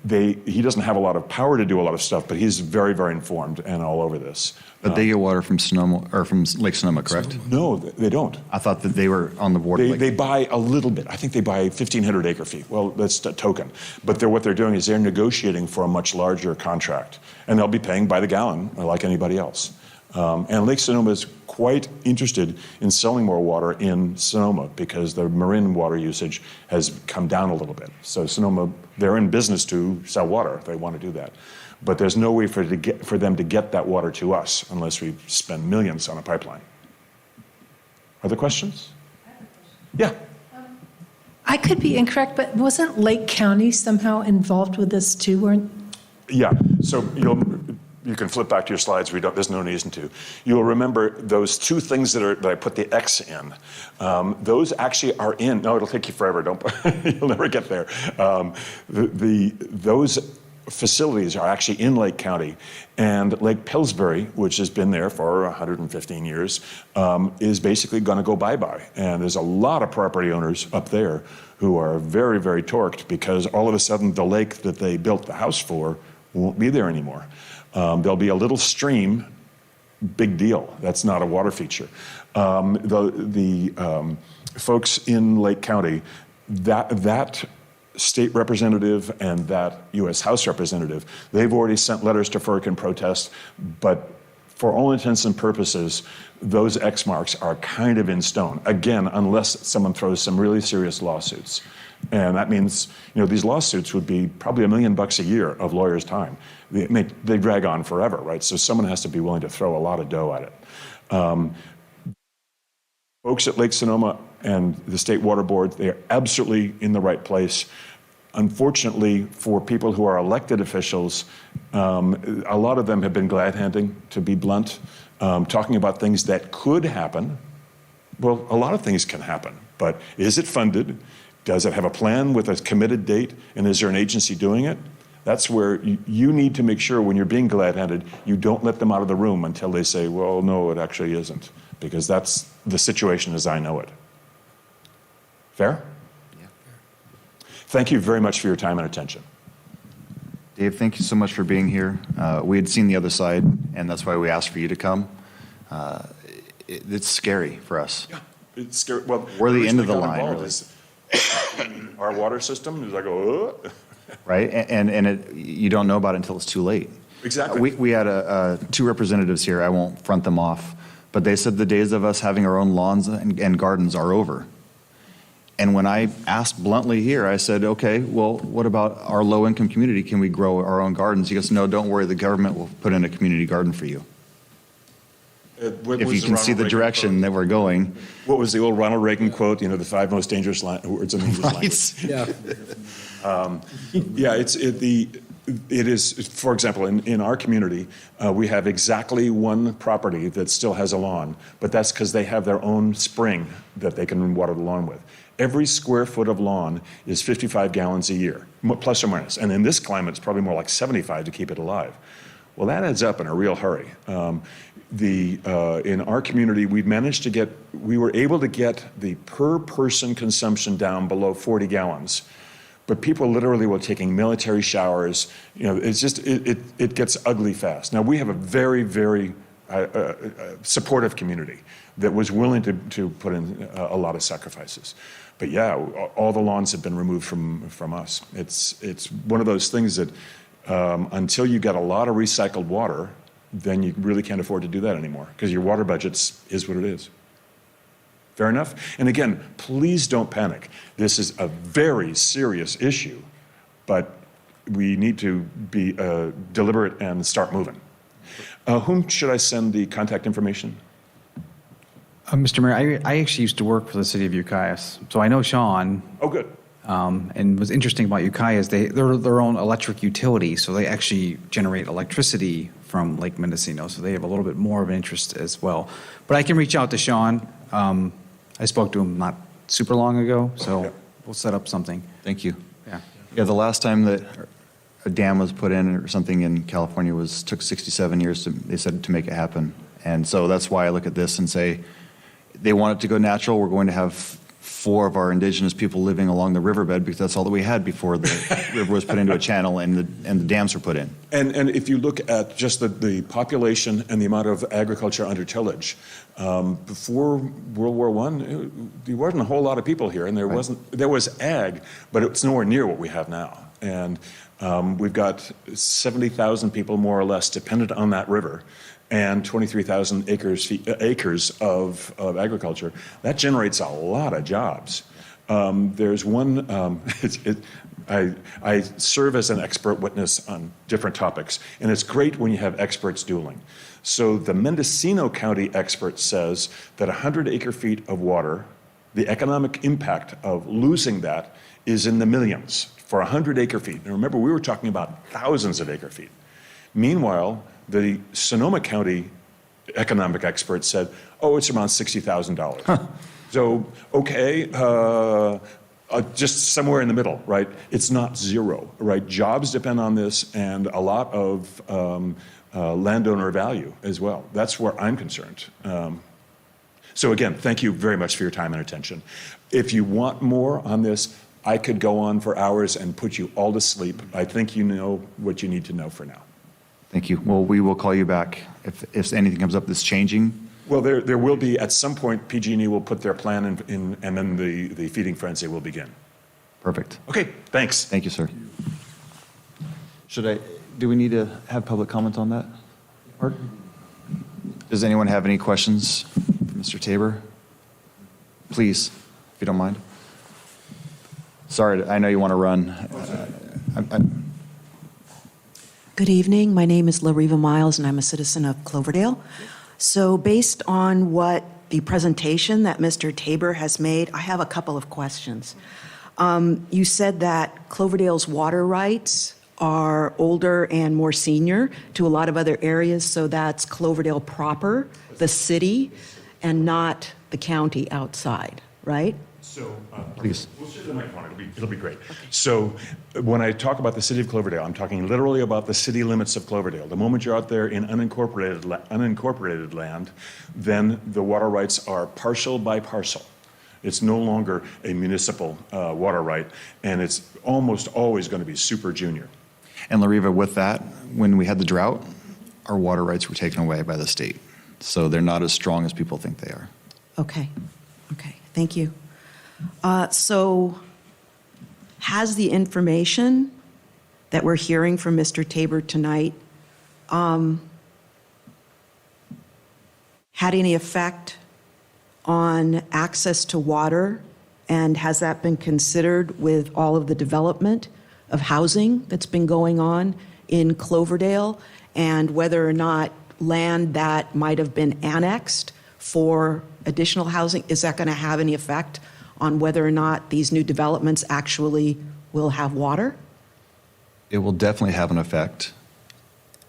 he doesn't have a lot of power to do a lot of stuff, but he's very, very informed and all over this. But they get water from Sonoma, or from Lake Sonoma, correct? No, they don't. I thought that they were on the board. of They buy a little bit. I think they buy 1,500 acre feet. Well, that's a token. But what they're doing is they're negotiating for a much larger contract. And they'll be paying by the gallon like anybody else. And Lake Sonoma is quite interested in selling more water in Sonoma because the Marin water usage has come down a little bit. So Sonoma, they're in business to sell water if they want to do that. But there's no way for them to get that water to us unless we spend millions on a pipeline. Other questions? Yeah. I could be incorrect, but wasn't Lake County somehow involved with this too? Yeah, so you can flip back to your slides. There's no reason to. You'll remember those two things that I put the X in. Those actually are in. No, it'll take you forever. You'll never get there. Those facilities are actually in Lake County, and Lake Pillsbury, which has been there for 115 years, is basically going to go bye-bye. And there's a lot of property owners up there who are very, very torqued because all of a sudden the lake that they built the house for won't be there anymore. There'll be a little stream, big deal. That's not a water feature. The folks in Lake County, that state representative and that U.S. House representative, they've already sent letters to FERC in protest, but for all intents and purposes, those X marks are kind of in stone. Again, unless someone throws some really serious lawsuits. And that means, these lawsuits would be probably $1 million a year of lawyers' time. They drag on forever, right? So someone has to be willing to throw a lot of dough at it. Folks at Lake Sonoma and the State Water Board, they are absolutely in the right place. Unfortunately, for people who are elected officials, a lot of them have been glad-handing, to be blunt, talking about things that could happen. Well, a lot of things can happen, but is it funded? Does it have a plan with a committed date? And is there an agency doing it? That's where you need to make sure when you're being glad-handed, you don't let them out of the room until they say, well, no, it actually isn't, because that's the situation as I know it. Fair? Yeah, fair. Thank you very much for your time and attention. Dave, thank you so much for being here. We had seen the other side, and that's why we asked for you to come. It's scary for us. Yeah, it's scary. Well, we're the end of the got line, involved really. is our water system is like, oh. Right? And you don't know about it until it's too late. Exactly. We had two representatives here. I won't front them off, but they said the days of us having our own lawns and gardens are over. And when I asked bluntly here, I said, okay, well, what about our low-income community? Can we grow our own gardens? He goes, no, don't worry. The government will put in a community garden for you. If you can see the direction that we're going. What was the old Ronald Reagan quote? The 5 most dangerous words in the English language. Yeah. It is, for example, in our community, we have exactly one property that still has a lawn, but that's because they have their own spring that they can water the lawn with. Every square foot of lawn is 55 gallons a year, plus or minus. And in this climate, it's probably more like 75 to keep it alive. Well, that adds up in a real hurry. In our community, we were able to get the per person consumption down below 40 gallons. But people literally were taking military showers. It's just, it gets ugly fast. Now, we have a very, very supportive community that was willing to put in a lot of sacrifices. But yeah, all the lawns have been removed from us. It's one of those things that until you get a lot of recycled water, then you really can't afford to do that anymore because your water budget is what it is. Fair enough? And again, please don't panic. This is a very serious issue, but we need to be deliberate and start moving. Whom should I send the contact information? Mr. Mayor, I actually used to work for the city of Ukias, so I know Sean. Oh, good. And what's interesting about Ukiah is they're their own electric utility, so they actually generate electricity from Lake Mendocino, so they have a little bit more of an interest as well. But I can reach out to Sean. I spoke to him not super long ago, so Yeah. we'll set up something. Thank you. Yeah. Yeah, the last time that a dam was put in or something in California took 67 years, they said, to make it happen. And so that's why I look at this and say, they want it to go natural. We're going to have 4 of our indigenous people living along the riverbed because that's all that we had before the river was put into a channel and the dams were put in. And if you look at just the population and the amount of agriculture under tillage, before World War I, there wasn't a whole lot of people here, and there was ag, but it's nowhere near what we have now. And we've got 70,000 people more or less dependent on that river, and 23,000 acres of agriculture. That generates a lot of jobs. There's one, I serve as an expert witness on different topics, and it's great when you have experts dueling. So the Mendocino County expert says that 100 acre-feet of water, the economic impact of losing that is in the millions for 100 acre-feet. And remember, we were talking about thousands of acre-feet. Meanwhile, the Sonoma County economic expert said, oh, it's around $60,000. Huh. So, okay, just somewhere in the middle, right? It's not zero, right? Jobs depend on this, and a lot of landowner value as well. That's where I'm concerned. So again, thank you very much for your time and attention. If you want more on this, I could go on for hours and put you all to sleep. I think you know what you need to know for now. Thank you. Well, we will call you back if anything comes up that's changing. Well, there will be, at some point, PG&E will put their plan in and then the feeding frenzy will begin. Perfect. Okay, thanks. Thank you, sir. Do we need to have public comment on that part? Does anyone have any questions for Mr. Tabor? Please, if you don't mind. Sorry, I know you want to run. Good evening. My name is Lariva Miles, and I'm a citizen of Cloverdale. So based on what the presentation that Mr. Tabor has made, I have a couple of questions. You said that Cloverdale's water rights are older and more senior to a lot of other areas, so that's Cloverdale proper, the city, and not the county outside, right? So, please. We'll share the microphone. It'll be great. Okay. So, when I talk about the city of Cloverdale, I'm talking literally about the city limits of Cloverdale. The moment you're out there in unincorporated land, then the water rights are parcel by parcel. It's no longer a municipal water right, and it's almost always going to be super junior. And Lariva, with that, when we had the drought, our water rights were taken away by the state. So they're not as strong as people think they are. Okay. Okay. Thank you. So has the information that we're hearing from Mr. Tabor tonight had any effect on access to water, and has that been considered with all of the development of housing that's been going on in Cloverdale, and whether or not land that might have been annexed for additional housing, is that going to have any effect on whether or not these new developments actually will have water? It will definitely have an effect,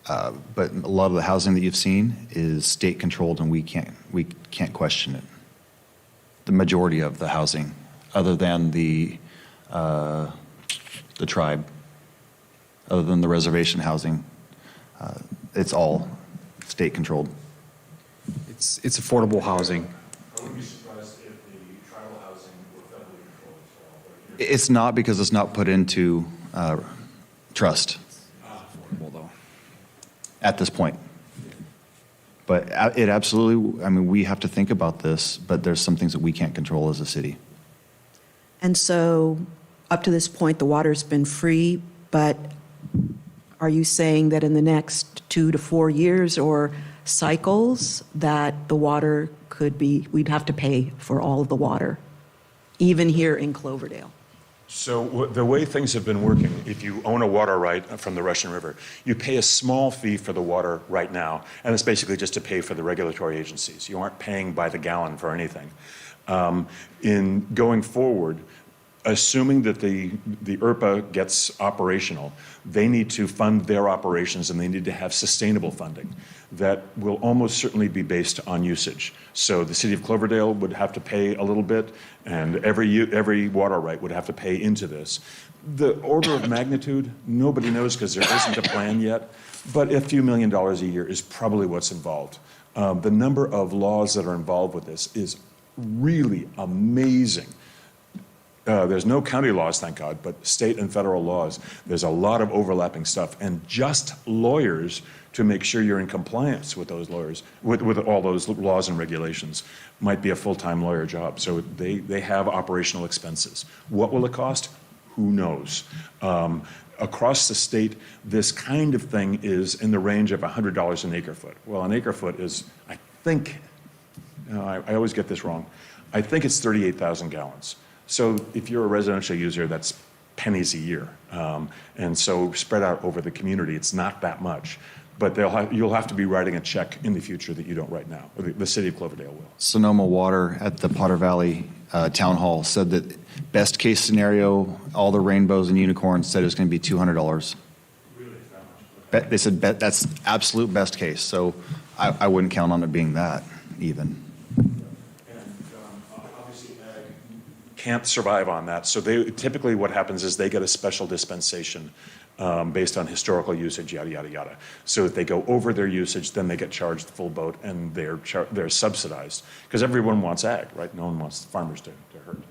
but a lot of the housing that you've seen is state controlled, and we can't question it. The majority of the housing, other than the tribe, other than the reservation housing, it's all state controlled. It's affordable housing. I wouldn't be surprised if the tribal housing were federally controlled as well. It's not, because it's not put into trust Affordable, though. at this point. But it absolutely, I mean, we have to think about this, but there's some things that we can't control as a city. And so up to this point, the water's been free, but are you saying that in the next 2 to 4 years or cycles that the water could be, we'd have to pay for all of the water, even here in Cloverdale? So the way things have been working, if you own a water right from the Russian River, you pay a small fee for the water right now, and it's basically just to pay for the regulatory agencies. You aren't paying by the gallon for anything. In going forward, assuming that the ERPA gets operational, they need to fund their operations and they need to have sustainable funding that will almost certainly be based on usage. So the city of Cloverdale would have to pay a little bit, and every water right would have to pay into this. The order of magnitude, nobody knows because there isn't a plan yet, but a few $1 million a year is probably what's involved. The number of laws that are involved with this is really amazing. There's no county laws, thank God, but state and federal laws. There's a lot of overlapping stuff, and just lawyers to make sure you're in compliance with those lawyers, with all those laws and regulations, might be a full-time lawyer job. So they have operational expenses. What will it cost? Who knows? Across the state, this kind of thing is in the range of $100 an acre foot. Well, an acre foot is, I think, I always get this wrong, I think it's 38,000 gallons. So if you're a residential user, that's pennies a year. And so spread out over the community, it's not that much. But you'll have to be writing a check in the future that you don't right now, or the city of Cloverdale will. Sonoma Water at the Potter Valley Town Hall said that best case scenario, all the rainbows and unicorns said it was going to be $200. Really, that much? They said that's absolute best case. So I wouldn't count on it being that even. Obviously, ag can't survive on that. So typically what happens is they get a special dispensation based on historical usage, yada, yada, yada. So if they go over their usage, then they get charged the full boat, and they're subsidized. Because everyone wants ag, right? No one wants farmers to hurt.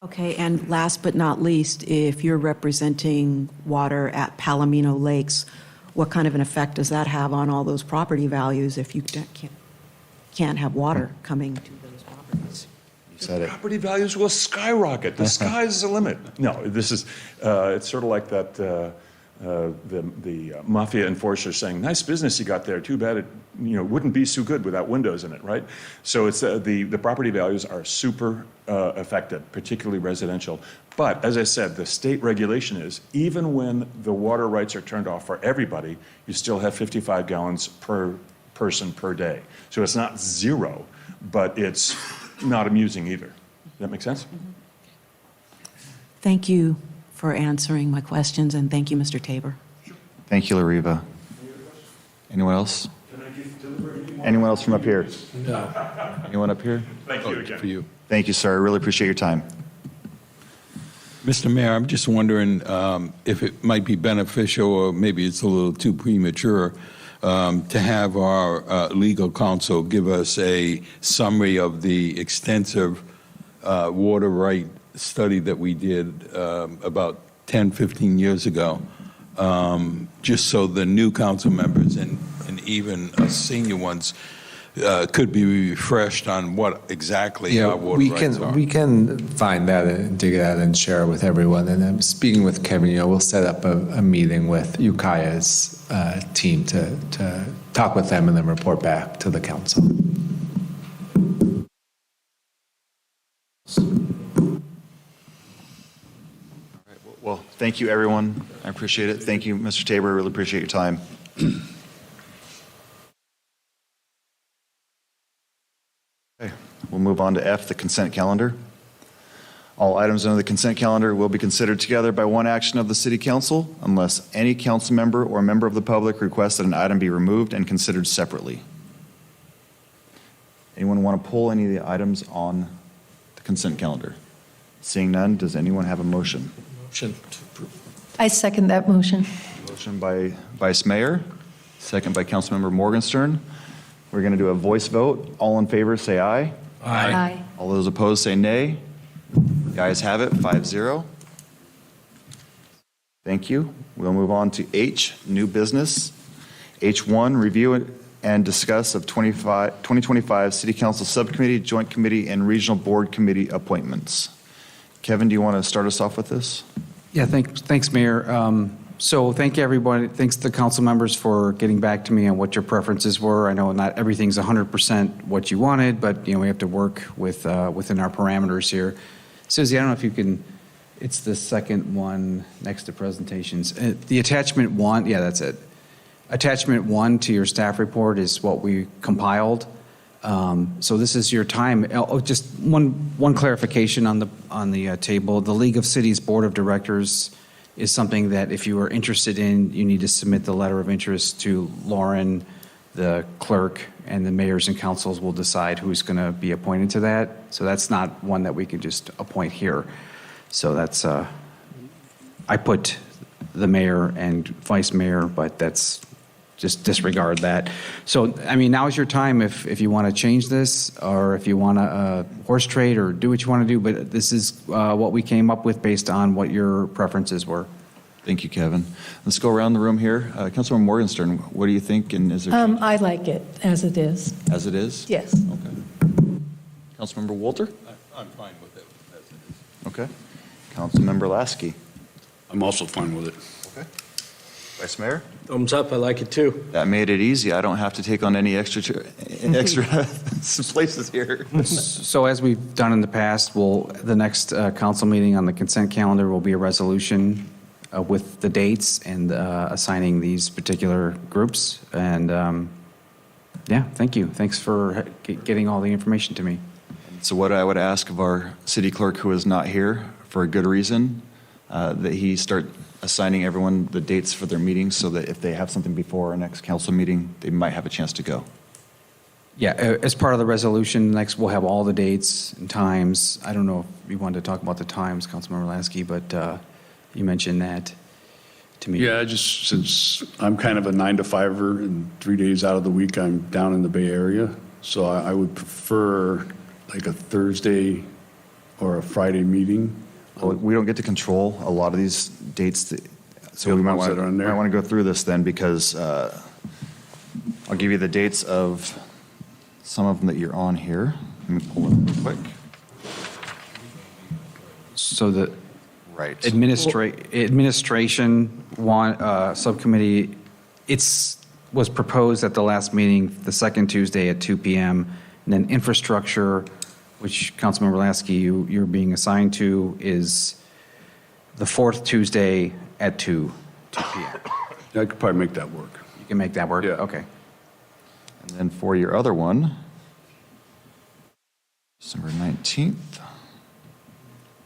Okay, and last but not least, if you're representing water at Palomino Lakes, what kind of an effect does that have on all those property values if you can't have water coming to those properties? Said it. Property values will skyrocket. The sky's the limit. No, this is, it's sort of like that, the mafia enforcer saying, nice business you got there, too bad it wouldn't be so good without windows in it, right? So it's the property values are super affected, particularly residential. But as I said, the state regulation is, even when the water rights are turned off for everybody, you still have 55 gallons per person per day. So it's not zero, but it's not amusing either. Does that make sense? Thank you for answering my questions, and thank you, Mr. Tabor. Thank you, Lariva. Anyone else? Anyone else from up here? No. Anyone up here? Thank you again. For you. Thank you, sir. I really appreciate your time. Mr. Mayor, I'm just wondering if it might be beneficial, or maybe it's a little too premature, to have our legal counsel give us a summary of the extensive water right study that we did about 10, 15 years ago, just so the new council members and even senior ones could be refreshed on what exactly our water rights are. We can find that and dig that and share it with everyone. And I'm speaking with Kevin, we'll set up a meeting with Ukiah's team to talk with them and then report back to the council. Well, thank you, everyone. I appreciate it. Thank you, Mr. Tabor. I really appreciate your time. Okay, we'll move on to F, the consent calendar. All items under the consent calendar will be considered together by one action of the City Council unless any council member or member of the public requests that an item be removed and considered separately. Anyone want to pull any of the items on the consent calendar? Seeing none, does anyone have a motion? Motion to approve. I second that motion. Motion by Vice Mayor, second by Councilmember Morgenstern. We're going to do a voice vote. All in favor, say aye. Aye. All those opposed, say nay. The ayes have it, 5-0. Thank you. We'll move on to H, new business. H1, review and discuss of 2025 City Council Subcommittee, Joint Committee, and Regional Board Committee appointments. Kevin, do you want to start us off with this? Yeah, thanks, Mayor. So thank you, everybody. Thanks to the council members for getting back to me on what your preferences were. I know not everything's 100% what you wanted, but we have to work with within our parameters here. Susie, I don't know if you can, it's the second one next to presentations. The attachment 1, yeah, that's it. Attachment 1 to your staff report is what we compiled. So this is your time. Oh, just one clarification on the table. The League of Cities Board of Directors is something that if you are interested in, you need to submit the letter of interest to Lauren, the clerk, and the mayors and councils will decide who's going to be appointed to that. So that's not one that we can just appoint here. So that's, I put the mayor and vice mayor, but that's, just disregard that. So, I mean, now's your time if you want to change this or if you want to horse trade or do what you want to do, but this is what we came up with based on what your preferences were. Thank you, Kevin. Let's go around the room here. Councilmember Morgenstern, what do you think? And is there I like it as it is. as it is? Yes. Okay. Councilmember Walter? I'm fine with it as it is. Okay. Councilmember Lasky? I'm also fine with it. Okay. Vice Mayor? Thumbs up, I like it too. That made it easy. I don't have to take on any extra places here. So as we've done in the past, the next council meeting on the consent calendar will be a resolution with the dates and assigning these particular groups. And yeah, thank you. Thanks for getting all the information to me. So what I would ask of our city clerk, who is not here for a good reason, that he start assigning everyone the dates for their meetings so that if they have something before our next council meeting, they might have a chance to go. Yeah, as part of the resolution, next we'll have all the dates and times. I don't know if you wanted to talk about the times, Councilmember Lasky, but you mentioned that to me. Yeah, just since I'm kind of a 9-to-5er and 3 days out of the week I'm down in the Bay Area, so I would prefer like a Thursday or a Friday meeting. Well, we don't get to control a lot of these dates, so we might ones that are on there. want to go through this then because I'll give you the dates of some of them that you're on here. Let me pull it real quick. So the Right. administration subcommittee, was proposed at the last meeting, the second Tuesday at 2 p.m. And then infrastructure, which Councilmember Lasky, you're being assigned to, is the fourth Tuesday at 2 p.m. I could probably make that work. You can make that work? Yeah. Okay. And then for your other one, December 19th.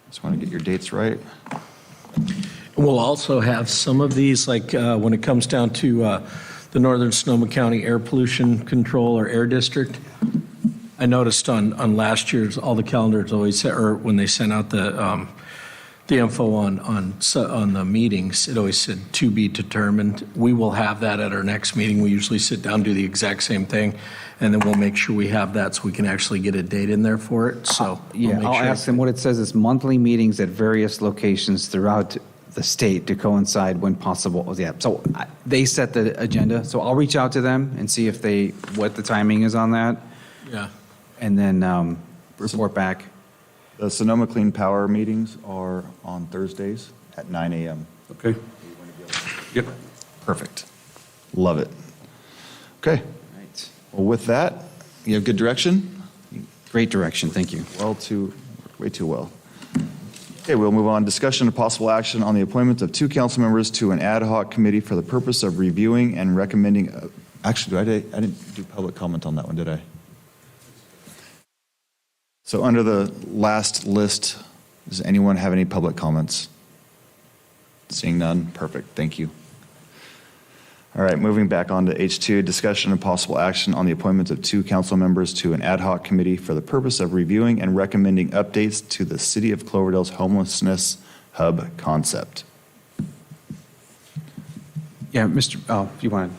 Just want to get your dates right. We'll also have some of these, like when it comes down to the Northern Sonoma County Air Pollution Control or Air District. I noticed on last year's, all the calendars always, or when they sent out the info on the meetings, it always said to be determined. We will have that at our next meeting. We usually sit down, do the exact same thing, and then we'll make sure we have that so we can actually get a date in there for it. So Yeah, I'll ask them. What it says is monthly meetings at various locations throughout the state to coincide when possible. Yeah, so they set the agenda, so I'll reach out to them and see if what the timing is on that, Yeah. and then report back. The Sonoma Clean Power meetings are on Thursdays at 9 a.m. Okay? Yep. Perfect. Love it. Okay. Right. Well, with that, you have good direction? Great direction, thank you. Way too well. Okay, we'll move on. Discussion of possible action on the appointment of 2 council members to an ad hoc committee for the purpose of reviewing and recommending. Actually, I didn't do public comment on that one, did I? So under the last list, does anyone have any public comments? Seeing none, perfect, thank you. All right, moving back on to H2, discussion and possible action on the appointment of 2 council members to an ad hoc committee for the purpose of reviewing and recommending updates to the City of Cloverdale's homelessness hub concept. Yeah, you want to?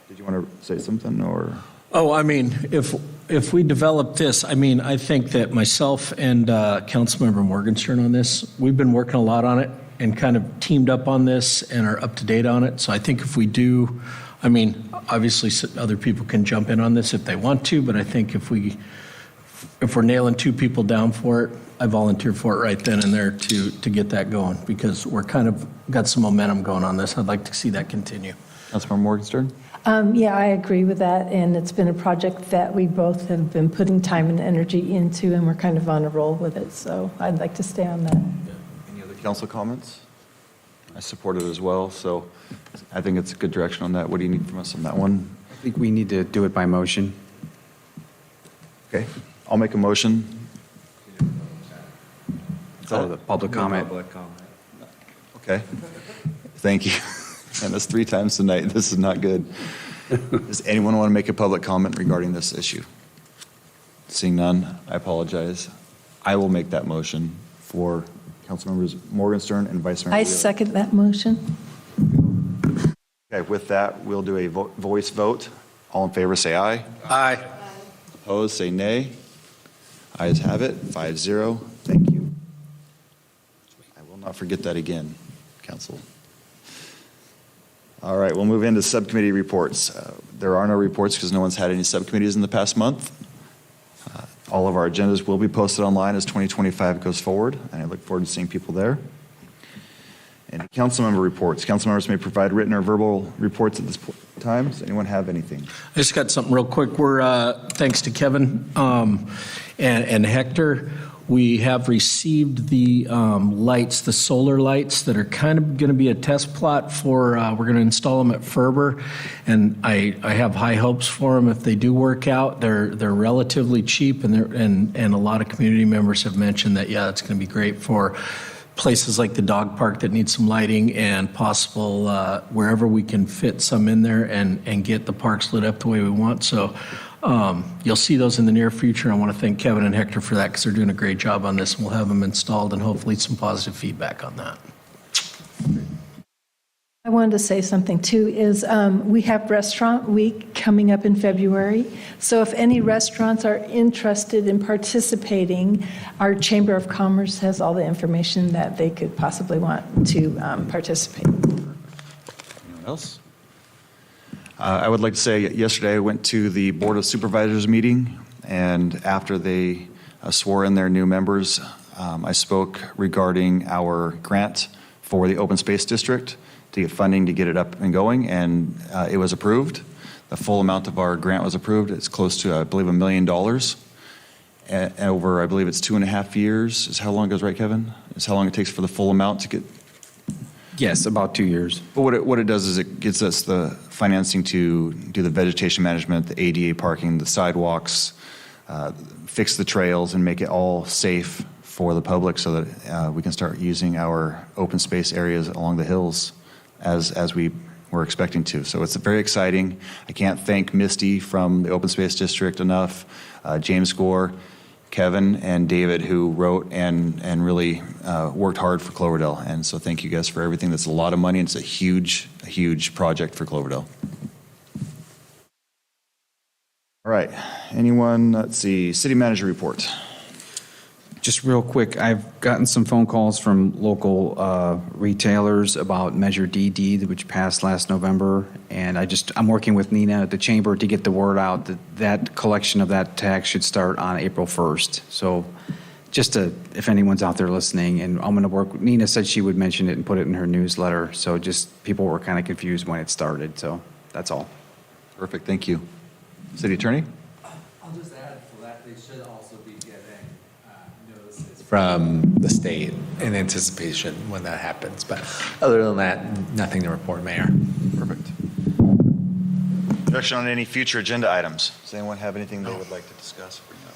Did you want to say something or? Oh, I mean, if we develop this, I mean, I think that myself and Councilmember Morgenstern on this, we've been working a lot on it and kind of teamed up on this and are up to date on it. So I think if we do, I mean, obviously other people can jump in on this if they want to, but I think if we're nailing 2 people down for it, I volunteer for it right then and there to get that going because we're kind of got some momentum going on this. I'd like to see that continue. Councilmember Morgenstern? Yeah, I agree with that, and it's been a project that we both have been putting time and energy into, and we're kind of on a roll with it, so I'd like to stay on that. Any other council comments? I support it as well, so I think it's a good direction on that. What do you need from us on that one? I think we need to do it by motion. Okay, I'll make a motion. So the public comment. Okay, thank you. And that's 3 times tonight. This is not good. Does anyone want to make a public comment regarding this issue? Seeing none, I apologize. I will make that motion for Councilmembers Morgenstern and Vice Mayor I Wheeler. second that motion. Okay, with that, we'll do a voice vote. All in favor, say aye. Aye. Opposed, say nay. Ayes have it, 5-0. Thank you. I will not forget that again, Council. All right, we'll move into subcommittee reports. There are no reports because no one's had any subcommittees in the past month. All of our agendas will be posted online as 2025 goes forward, and I look forward to seeing people there. And council member reports. Council members may provide written or verbal reports at this time. Does anyone have anything? I just got something real quick. We're, thanks to Kevin and Hector, we have received the lights, the solar lights that are kind of going to be a test plot for, we're going to install them at Ferber. And I have high hopes for them if they do work out. They're relatively cheap, and a lot of community members have mentioned that, yeah, it's going to be great for places like the dog park that need some lighting, and possible wherever we can fit some in there and get the parks lit up the way we want. So you'll see those in the near future. I want to thank Kevin and Hector for that because they're doing a great job on this. We'll have them installed and hopefully some positive feedback on that. I wanted to say something too, is we have Restaurant Week coming up in February. So if any restaurants are interested in participating, our Chamber of Commerce has all the information that they could possibly want to participate. Anyone else? I would like to say yesterday I went to the Board of Supervisors meeting, and after they swore in their new members, I spoke regarding our grant for the Open Space District to get funding to get it up and going, and it was approved. The full amount of our grant was approved. It's close to, I believe, $1 million. And over, I believe it's 2.5 years is how long it goes, right, Kevin? Is how long it takes for the full amount to get. Yes, about 2 years. But what it does is it gives us the financing to do the vegetation management, the ADA parking, the sidewalks, fix the trails, and make it all safe for the public so that we can start using our open space areas along the hills as we were expecting to. So it's very exciting. I can't thank Misty from the Open Space District enough, James Gore, Kevin, and David, who wrote and really worked hard for Cloverdale. And so thank you guys for everything. That's a lot of money, and it's a huge project for Cloverdale. All right. Anyone? Let's see. City manager report. Just real quick, I've gotten some phone calls from local retailers about Measure D, which passed last November, and I'm working with Nina at the chamber to get the word out that collection of that tax should start on April 1st. So just if anyone's out there listening, and I'm going to work, Nina said she would mention it and put it in her newsletter, so just people were kind of confused when it started, so that's all. Perfect. Thank you. City attorney? I'll just add for that, they should also be getting notices from the state in anticipation when that happens. But other than that, nothing to report, Mayor. Perfect. Direction on any future agenda items. Does anyone have anything they would like to discuss or bring up?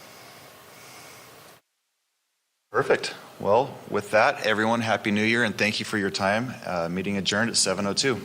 Perfect. Well, with that, everyone, Happy New Year, and thank you for your time. Meeting adjourned at 7:02.